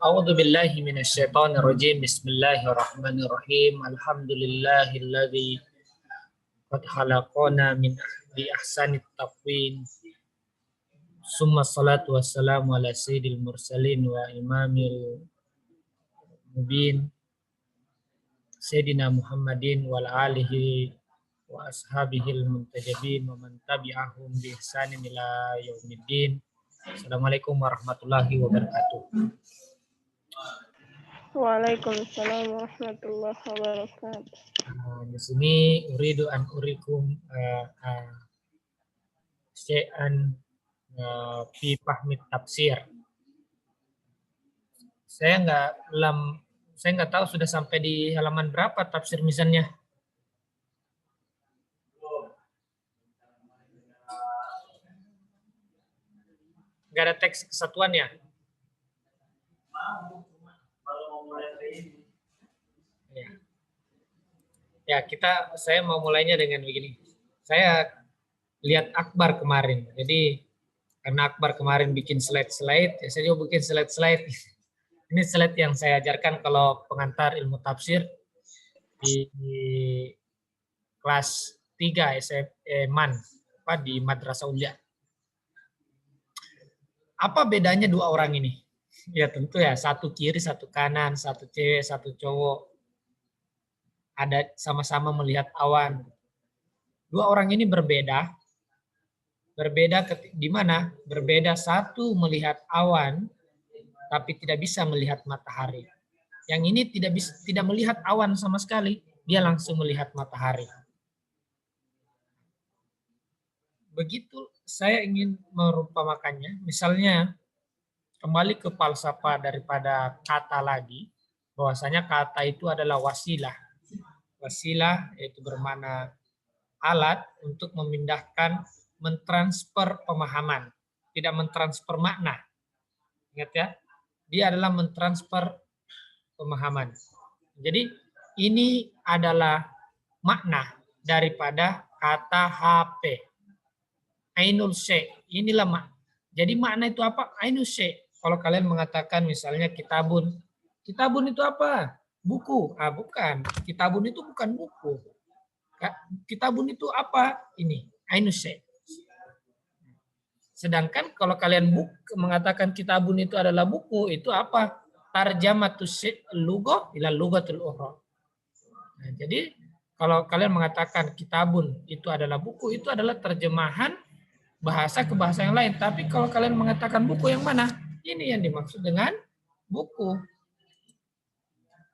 A'udzu billahi minasyaitonir rajim. Bismillahirrahmanirrahim. Alhamdulillahilladzi qad khalaqana min bi ahsanit taqwim. Summa salatu wassalamu ala sayyidil mursalin wa imamil mubin Sayyidina Muhammadin wa ala alihi wa ashabihil muntajabin wa man tabi'ahum bi ihsanin ila yaumiddin. Assalamualaikum warahmatullahi wabarakatuh. Waalaikumsalam warahmatullahi wabarakatuh. Di sini uridu an urikum syai'an fi fahmi tafsir. Saya nggak tahu sudah sampai di halaman berapa tafsir misalnya. Nggak ada teks kesatuannya. Ya, saya mau mulainya dengan begini. Saya lihat Akbar kemarin. Jadi karena Akbar kemarin bikin slide-slide, ya saya juga bikin slide-slide. Ini slide yang saya ajarkan kalau pengantar ilmu tafsir di kelas 3 MAN di Madrasah Ulia. Apa bedanya dua orang ini? Ya tentu ya, satu kiri, satu kanan, satu cewek, satu cowok. Ada sama-sama melihat awan. Dua orang ini berbeda. Berbeda di mana? Berbeda, satu melihat awan tapi tidak bisa melihat matahari. Yang ini tidak melihat awan sama sekali, dia langsung melihat matahari. Begitu saya ingin merumpamakannya, misalnya kembali ke falsafah daripada kata lagi, bahwasanya kata itu adalah wasilah. Wasilah yaitu bermakna alat untuk memindahkan, mentransfer pemahaman, tidak mentransfer makna. Ingat ya, dia adalah mentransfer pemahaman. Jadi ini adalah makna daripada kata HP. Ainul syai'. Inilah makna. Jadi makna itu apa? Ainul syai'. Kalau kalian mengatakan misalnya kitabun. Kitabun itu apa? Buku. Bukan. Kitabun itu bukan buku. Kitabun itu apa? Ini. Ainul syai'. Sedangkan kalau kalian mengatakan kitabun itu adalah buku, itu apa? Tarjamatus lughah ila lughatul ukhra. Nah, jadi kalau kalian mengatakan kitabun itu adalah buku, itu adalah terjemahan bahasa ke bahasa yang lain. Tapi kalau kalian mengatakan buku yang mana? Ini yang dimaksud dengan buku.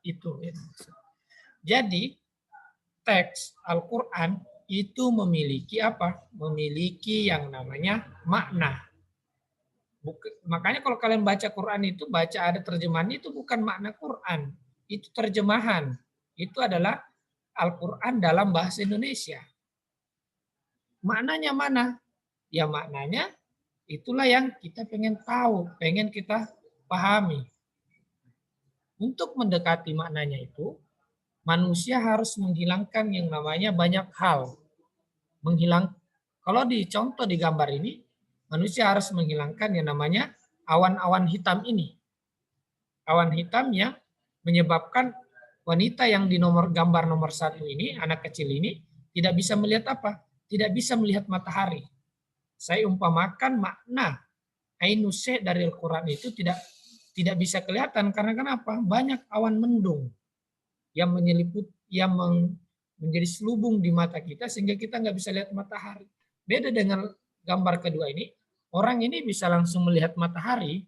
Itu. Jadi teks Al-Quran itu memiliki apa? Memiliki yang namanya makna. Makanya kalau kalian baca Quran itu, baca ada terjemahan, itu bukan makna Quran. Itu terjemahan. Itu adalah Al-Quran dalam bahasa Indonesia. Maknanya mana? Ya maknanya itulah yang kita pengen tahu, pengen kita pahami. Untuk mendekati maknanya itu, manusia harus menghilangkan yang namanya banyak hal. Kalau dicontoh di gambar ini, manusia harus menghilangkan yang namanya awan-awan hitam ini. Awan hitam yang menyebabkan wanita yang di gambar nomor 1 ini, anak kecil ini, tidak bisa melihat apa? Tidak bisa melihat matahari. Saya umpamakan makna ainus syai' dari Al-Quran itu tidak bisa kelihatan karena kenapa? Banyak awan mendung yang menjadi selubung di mata kita sehingga kita nggak bisa lihat matahari. Beda dengan gambar kedua ini, orang ini bisa langsung melihat matahari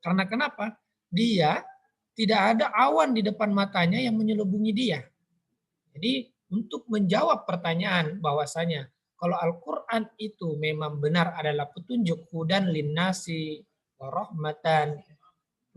karena kenapa? Dia tidak ada awan di depan matanya yang menyelubungi dia. Jadi untuk menjawab pertanyaan bahwasanya kalau Al-Quran itu memang benar adalah petunjuk hudan linnasi wa rahmatan.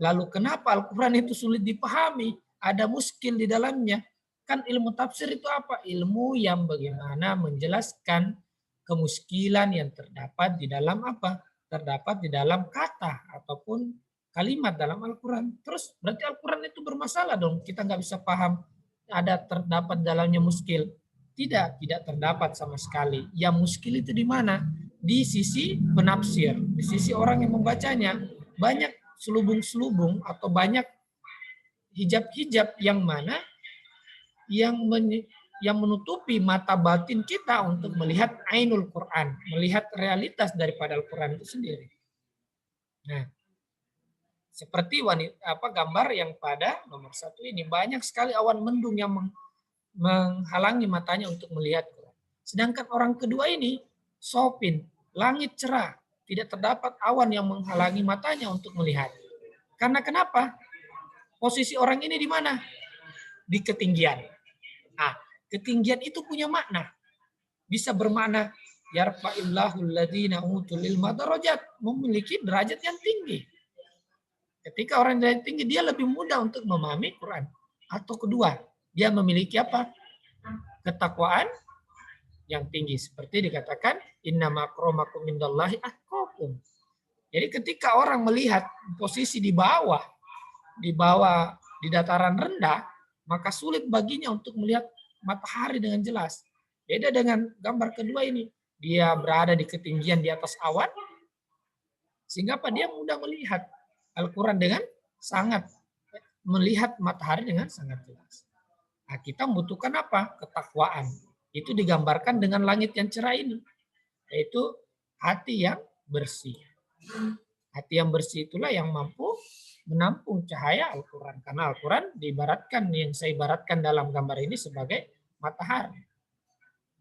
Lalu kenapa Al-Quran itu sulit dipahami? Ada muskil di dalamnya. Kan ilmu tafsir itu apa? Ilmu yang bagaimana menjelaskan kemuskilan yang terdapat di dalam apa? Terdapat di dalam kata ataupun kalimat dalam Al-Quran. Terus berarti Al-Quran itu bermasalah dong. Kita nggak bisa paham terdapat dalamnya muskil. Tidak terdapat sama sekali. Yang muskil itu di mana? Di sisi penafsir, di sisi orang yang membacanya. banyak selubung-selubung atau banyak hijab-hijab yang mana yang menutupi mata batin kita untuk melihat ainul Quran, melihat realitas daripada Al-Quran itu sendiri. Nah, seperti gambar yang pada nomor 1 ini, banyak sekali awan mendung yang menghalangi matanya untuk melihat Quran. Sedangkan orang kedua ini, sopin, langit cerah, tidak terdapat awan yang menghalangi matanya untuk melihat. Karena kenapa? Posisi orang ini di mana? Di ketinggian. Nah, ketinggian itu punya makna. Bisa bermakna yarfa'illahu alladziina utul ilma darajat, memiliki derajat yang tinggi. Ketika orang derajat tinggi, dia lebih mudah untuk memahami Quran. Atau kedua, dia memiliki apa? Ketakwaan yang tinggi. Seperti dikatakan, innama akramakum indallahi atqakum. Jadi ketika orang melihat posisi di bawah, di dataran rendah, maka sulit baginya untuk melihat matahari dengan jelas. Beda dengan gambar kedua ini. Dia berada di ketinggian di atas awan, sehingga apa? Dia mudah melihat Al-Quran dengan sangat, melihat matahari dengan sangat jelas. Nah, kita membutuhkan apa? Ketakwaan. Itu digambarkan dengan langit yang cerah ini, yaitu hati yang bersih. Hati yang bersih itulah yang mampu menampung cahaya Al-Quran. Karena Al-Quran diibaratkan, yang saya ibaratkan dalam gambar ini sebagai matahari.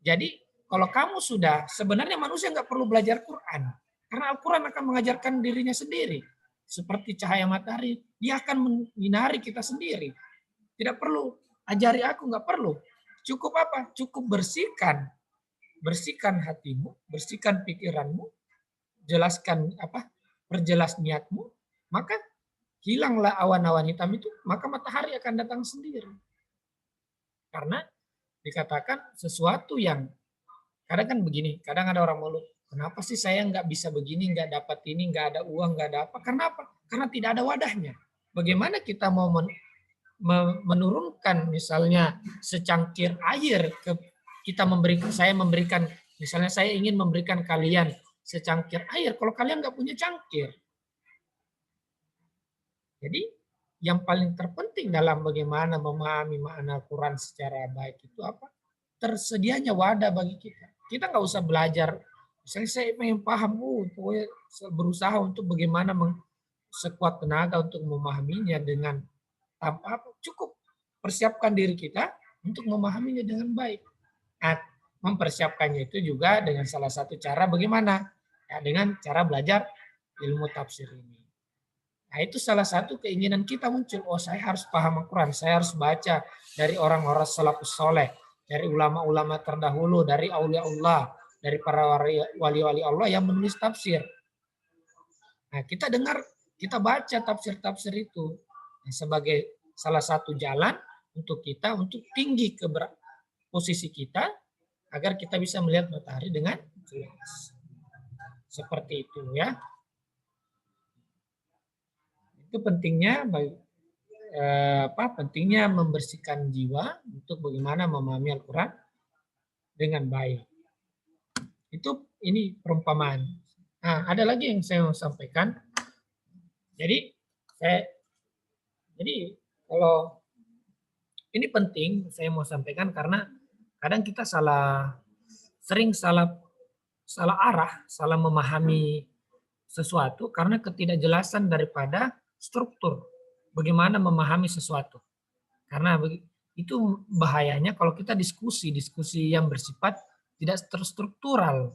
Jadi kalau kamu sebenarnya manusia nggak perlu belajar Quran. Karena Al-Quran akan mengajarkan dirinya sendiri. Seperti cahaya matahari, dia akan menyinari kita sendiri. Tidak perlu ajari aku, nggak perlu. Cukup apa? Cukup bersihkan hatimu, bersihkan pikiranmu, jelaskan perjelas niatmu, maka hilanglah awan-awan hitam itu, maka matahari akan datang sendiri. Karena dikatakan sesuatu yang kadang kan begini, kadang ada orang mengeluh, kenapa sih saya nggak bisa begini, nggak dapat ini, nggak ada uang, nggak ada apa? Karena apa? Karena tidak ada wadahnya. Bagaimana kita mau menurunkan misalnya secangkir air saya memberikan, misalnya saya ingin memberikan kalian secangkir air, kalau kalian nggak punya cangkir. Jadi yang paling terpenting dalam bagaimana memahami makna Quran secara baik itu apa? Tersedianya wadah bagi kita. Kita nggak usah belajar. Misalnya saya ingin paham, pokoknya berusaha untuk bagaimana sekuat tenaga untuk memahaminya dengan tanpa apa. Cukup persiapkan diri kita untuk memahaminya dengan baik. Nah, mempersiapkannya itu juga dengan salah satu cara bagaimana? Ya, dengan cara belajar ilmu tafsir ini. Nah, itu salah satu keinginan kita muncul. Oh, saya harus paham Al-Quran. Saya harus baca dari orang-orang salafus soleh, dari ulama-ulama terdahulu, dari aulia Allah, dari para wali-wali Allah yang menulis tafsir. Nah, kita dengar, kita baca tafsir-tafsir itu sebagai salah satu jalan untuk kita untuk tinggi ke posisi kita agar kita bisa melihat matahari dengan jelas. Seperti itu ya. Itu pentingnya pentingnya membersihkan jiwa untuk bagaimana memahami Al-Quran dengan baik. Ini perumpamaan. Nah, ada lagi yang saya mau sampaikan. Jadi kalau ini penting saya mau sampaikan karena kadang kita sering salah arah, salah memahami sesuatu karena ketidakjelasan daripada struktur bagaimana memahami sesuatu. Karena itu bahayanya kalau kita diskusi yang bersifat tidak terstruktural.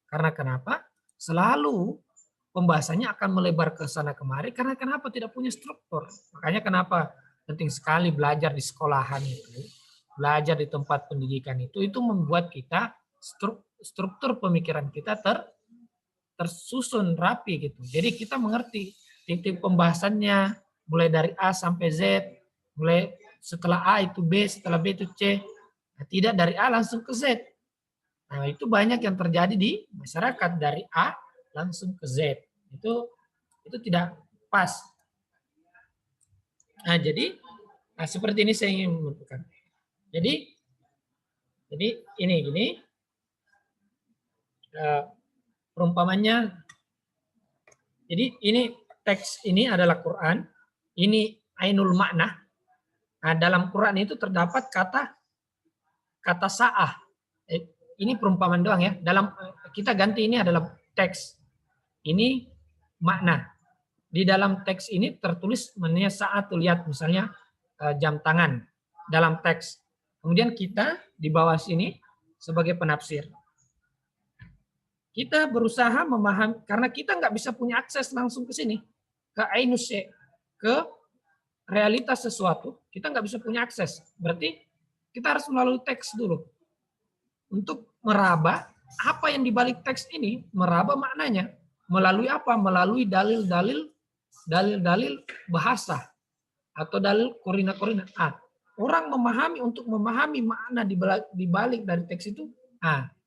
Karena kenapa? Selalu pembahasannya akan melebar ke sana kemari karena kenapa tidak punya struktur. Makanya kenapa penting sekali belajar di sekolahan itu, belajar di tempat pendidikan itu membuat kita struktur pemikiran kita tersusun rapi gitu. Jadi kita mengerti titik pembahasannya mulai dari A sampai Z, mulai setelah A itu B, setelah B itu C. Nah, tidak dari A langsung ke Z. Nah, itu banyak yang terjadi di masyarakat dari A langsung ke Z. Itu tidak pas. Nah, jadi seperti ini saya ingin menunjukkan. Jadi ini gini. Perumpamannya, jadi ini teks ini adalah Quran, ini ainul makna. Nah, dalam Quran itu terdapat kata sa'ah. Ini perumpamaan doang ya. Dalam kita ganti ini adalah teks. Ini makna. Di dalam teks ini tertulis namanya saat, lihat misalnya jam tangan dalam teks. Kemudian kita di bawah sini sebagai penafsir. Kita berusaha memahami, karena kita nggak bisa punya akses langsung ke sini, ke ainus, ke realitas sesuatu, kita nggak bisa punya akses. Berarti kita harus melalui teks dulu. Untuk meraba apa yang dibalik teks ini, meraba maknanya. Melalui apa? Melalui dalil-dalil bahasa atau dalil korina-korina. Orang memahami, untuk memahami makna dibalik dari teks itu,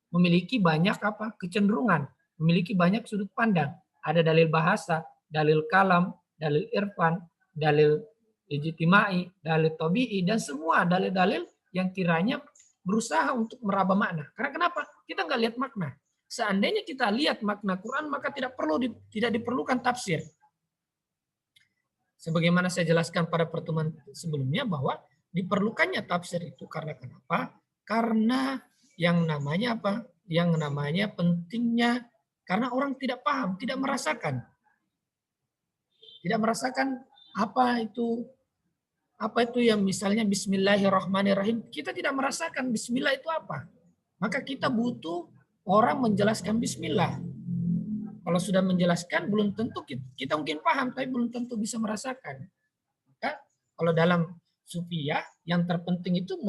memiliki banyak kecenderungan, memiliki banyak sudut pandang. Ada dalil bahasa, dalil kalam, dalil irfan, dalil ijtimai, dalil tabi'i, dan semua dalil-dalil yang kiranya berusaha untuk meraba makna. Karena kenapa? Kita nggak lihat makna. Seandainya kita lihat makna Quran, maka tidak diperlukan tafsir. Sebagaimana saya jelaskan pada pertemuan sebelumnya bahwa diperlukannya tafsir itu karena kenapa? Karena yang namanya apa? Yang namanya pentingnya karena orang tidak paham, tidak merasakan. Tidak merasakan apa itu yang misalnya bismillahirrahmanirrahim. Kita tidak merasakan bismillah itu apa. Maka kita butuh orang menjelaskan bismillah. Kalau sudah menjelaskan belum tentu kita mungkin paham, tapi belum tentu bisa merasakan. Maka kalau dalam Sufiyah yang terpenting itu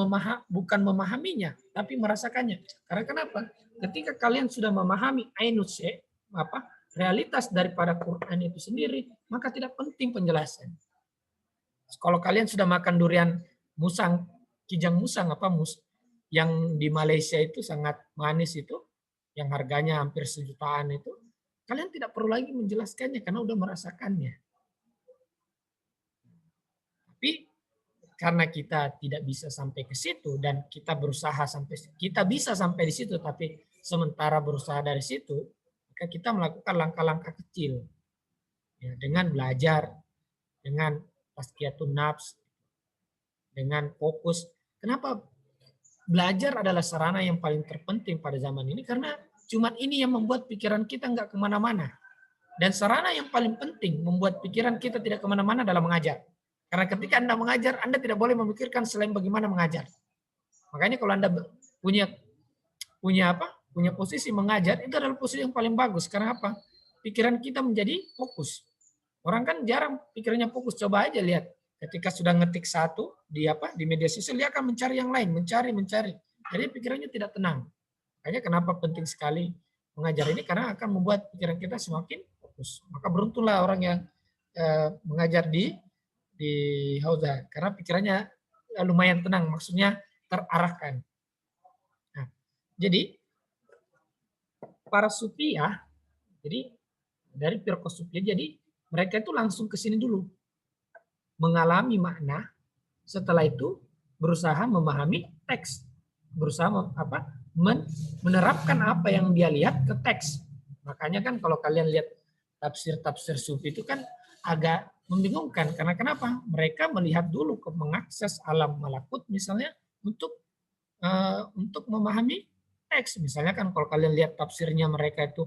bukan memahaminya, tapi merasakannya. Karena kenapa? Ketika kalian sudah memahami ainus, realitas daripada Quran itu sendiri, maka tidak penting penjelasan. Kalau kalian sudah makan durian musang, kijang musang yang di Malaysia itu sangat manis itu, yang harganya hampir sejutaan itu, kalian tidak perlu lagi menjelaskannya karena udah merasakannya. Tapi karena kita tidak bisa sampai ke situ dan kita bisa sampai di situ, tapi sementara berusaha dari situ, maka kita melakukan langkah-langkah kecil ya, dengan belajar, dengan tazkiyatun nafs, dengan fokus. Kenapa belajar adalah sarana yang paling terpenting pada zaman ini? Karena cuma ini yang membuat pikiran kita nggak kemana-mana. Dan sarana yang paling penting membuat pikiran kita tidak kemana-mana adalah mengajar. Karena ketika Anda mengajar, Anda tidak boleh memikirkan selain bagaimana mengajar. Makanya kalau Anda punya posisi mengajar, itu adalah posisi yang paling bagus. Karena apa? Pikiran kita menjadi fokus. Orang kan jarang pikirannya fokus. Coba aja lihat. Ketika sudah ngetik satu di media sosial, dia akan mencari yang lain, mencari. Jadi pikirannya tidak tenang. Makanya kenapa penting sekali mengajar ini, karena akan membuat pikiran kita semakin fokus. Maka beruntunglah orang yang mengajar di Hauza, karena pikirannya lumayan tenang, maksudnya terarahkan. Nah, jadi para Sufiyah, jadi dari firqah Sufiyah, jadi mereka itu langsung ke sini dulu, mengalami makna, setelah itu berusaha memahami teks, berusaha menerapkan apa yang dia lihat ke teks. Makanya kan kalau kalian lihat tafsir Sufi itu kan agak membingungkan, karena kenapa? Mereka melihat dulu mengakses alam malakut misalnya untuk memahami teks. Misalnya kan kalau kalian lihat tafsirnya mereka itu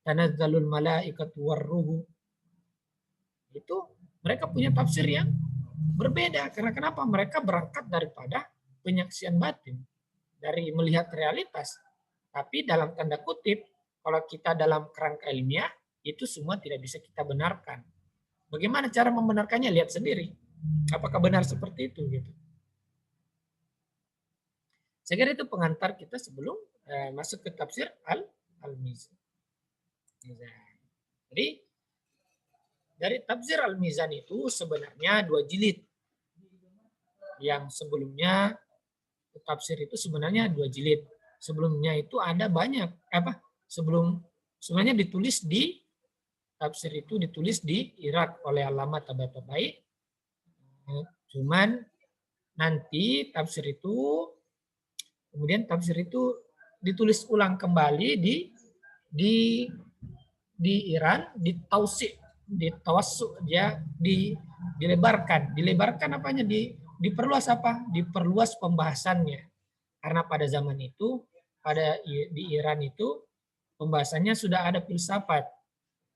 tanazzalul malaikatu warruhu, itu mereka punya tafsir yang berbeda. Karena kenapa? Mereka berangkat daripada penyaksian batin, dari melihat realitas. Tapi dalam tanda kutip, kalau kita dalam kerangka ilmiah, itu semua tidak bisa kita benarkan. Bagaimana cara membenarkannya? Lihat sendiri. Apakah benar seperti itu? Gitu. Saya kira itu pengantar kita sebelum masuk ke tafsir Al-Mizan. Jadi dari tafsir Al-Mizan itu sebenarnya 2 jilid. Yang sebelumnya tafsir itu sebenarnya 2 jilid. Sebelumnya itu ada banyak sebenarnya ditulis di tafsir itu ditulis di Irak oleh Allamah Tabatabai. Cuman nanti tafsir itu ditulis ulang kembali di Iran, di Tausik. ditawassu, dia dilebarkan apanya, diperluas apa? Diperluas pembahasannya. Karena pada zaman itu di Iran itu pembahasannya sudah ada filsafat.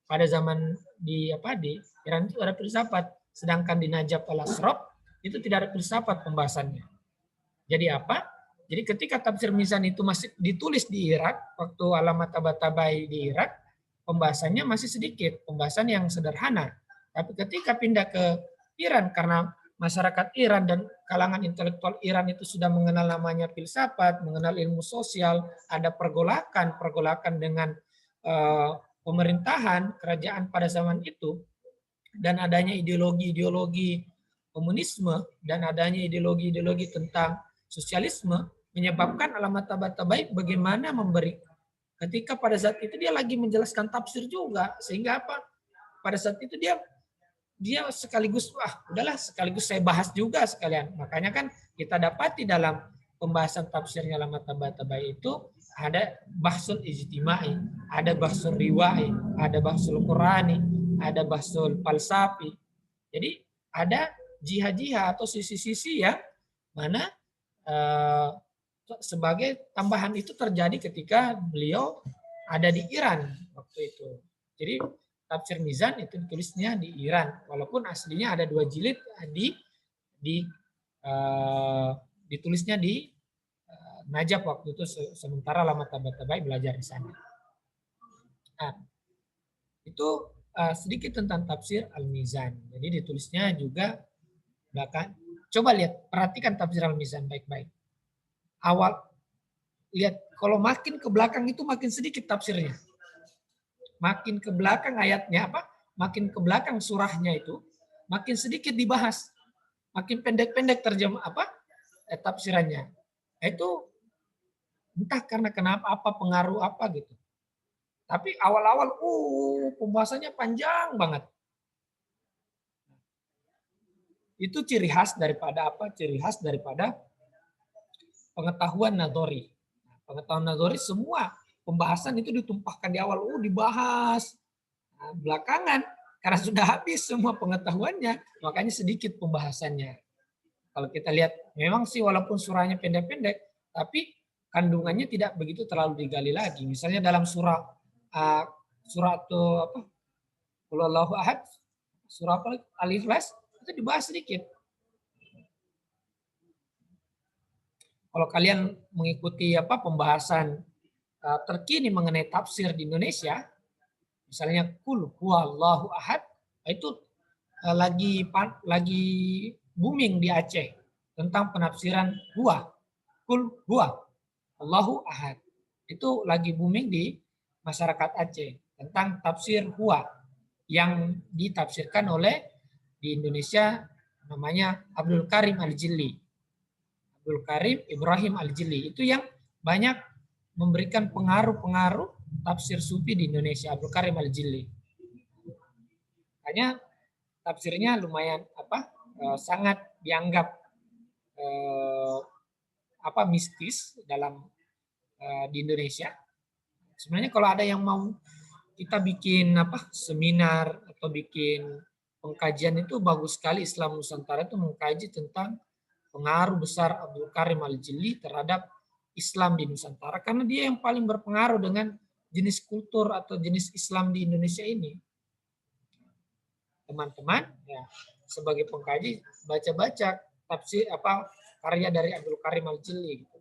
Pada zaman di Iran itu ada filsafat, sedangkan di Najaf al-Ashraf itu tidak ada filsafat pembahasannya. Jadi apa? Jadi ketika tafsir Mizan itu masih ditulis di Irak, waktu Alamat Tabatabai di Irak, pembahasannya masih sedikit, pembahasan yang sederhana. Tapi ketika pindah ke Iran, karena masyarakat Iran dan kalangan intelektual Iran itu sudah mengenal namanya filsafat, mengenal ilmu sosial, ada pergolakan dengan pemerintahan, kerajaan pada zaman itu, dan adanya ideologi-ideologi komunisme, dan adanya ideologi-ideologi tentang sosialisme, menyebabkan Alamat Tabatabai bagaimana memberi, ketika pada saat itu dia lagi menjelaskan tafsir juga, sehingga apa? Pada saat itu dia sekaligus, udahlah sekaligus saya bahas juga sekalian. Makanya kan kita dapati dalam pembahasan tafsirnya Alamat Tabatabai itu ada bahsul ijtimai, ada bahsul riwai, ada bahsul qurani, ada bahsul falsafi. Jadi ada jihad-jihad atau sisi-sisi yang mana sebagai tambahan itu terjadi ketika beliau ada di Iran waktu itu. Jadi tafsir Mizan itu ditulisnya di Iran, walaupun aslinya ada 2 jilid ditulisnya di Najaf waktu itu, sementara Alamat Tabatabai belajar di sana. Nah, itu sedikit tentang tafsir Al-Mizan. Jadi ditulisnya juga belakang. Coba lihat, perhatikan tafsir Al-Mizan baik-baik. Awal lihat, kalau makin ke belakang itu makin sedikit tafsirnya. Makin ke belakang ayatnya makin ke belakang surahnya itu makin sedikit dibahas. Makin pendek-pendek tafsirannya. Itu entah karena kenapa, apa pengaruh apa gitu. Tapi awal-awal pembahasannya panjang banget. Itu ciri khas daripada pengetahuan nadori. Pengetahuan nadori semua pembahasan itu ditumpahkan di awal, dibahas. Nah, belakangan karena sudah habis semua pengetahuannya, makanya sedikit pembahasannya. Kalau kita lihat, memang sih walaupun surahnya pendek-pendek, tapi kandungannya tidak begitu terlalu digali lagi. Misalnya dalam surah Qul Huwallahu Ahad, surah Al-Ikhlas itu dibahas sedikit. Kalau kalian mengikuti pembahasan terkini mengenai tafsir di Indonesia, misalnya Qul Huwallahu Ahad, itu lagi booming di Aceh tentang penafsiran huwa. Qul huwa Allahu ahad. Itu lagi booming di masyarakat Aceh tentang tafsir huwa yang ditafsirkan oleh di Indonesia namanya Abdul Karim Al-Jilli. Abdul Karim Ibrahim Al-Jilli itu yang banyak memberikan pengaruh-pengaruh tafsir sufi di Indonesia, Abdul Karim Al-Jilli. Makanya tafsirnya lumayan sangat dianggap mistis dalam di Indonesia. Sebenarnya kalau ada yang mau kita bikin seminar atau bikin pengkajian, itu bagus sekali Islam Nusantara itu mengkaji tentang pengaruh besar Abdul Karim Al-Jilli terhadap Islam di Nusantara, karena dia yang paling berpengaruh dengan jenis kultur atau jenis Islam di Indonesia ini. Teman-teman, ya, sebagai pengkaji baca-baca tafsir karya dari Abdul Karim Al-Jilli gitu.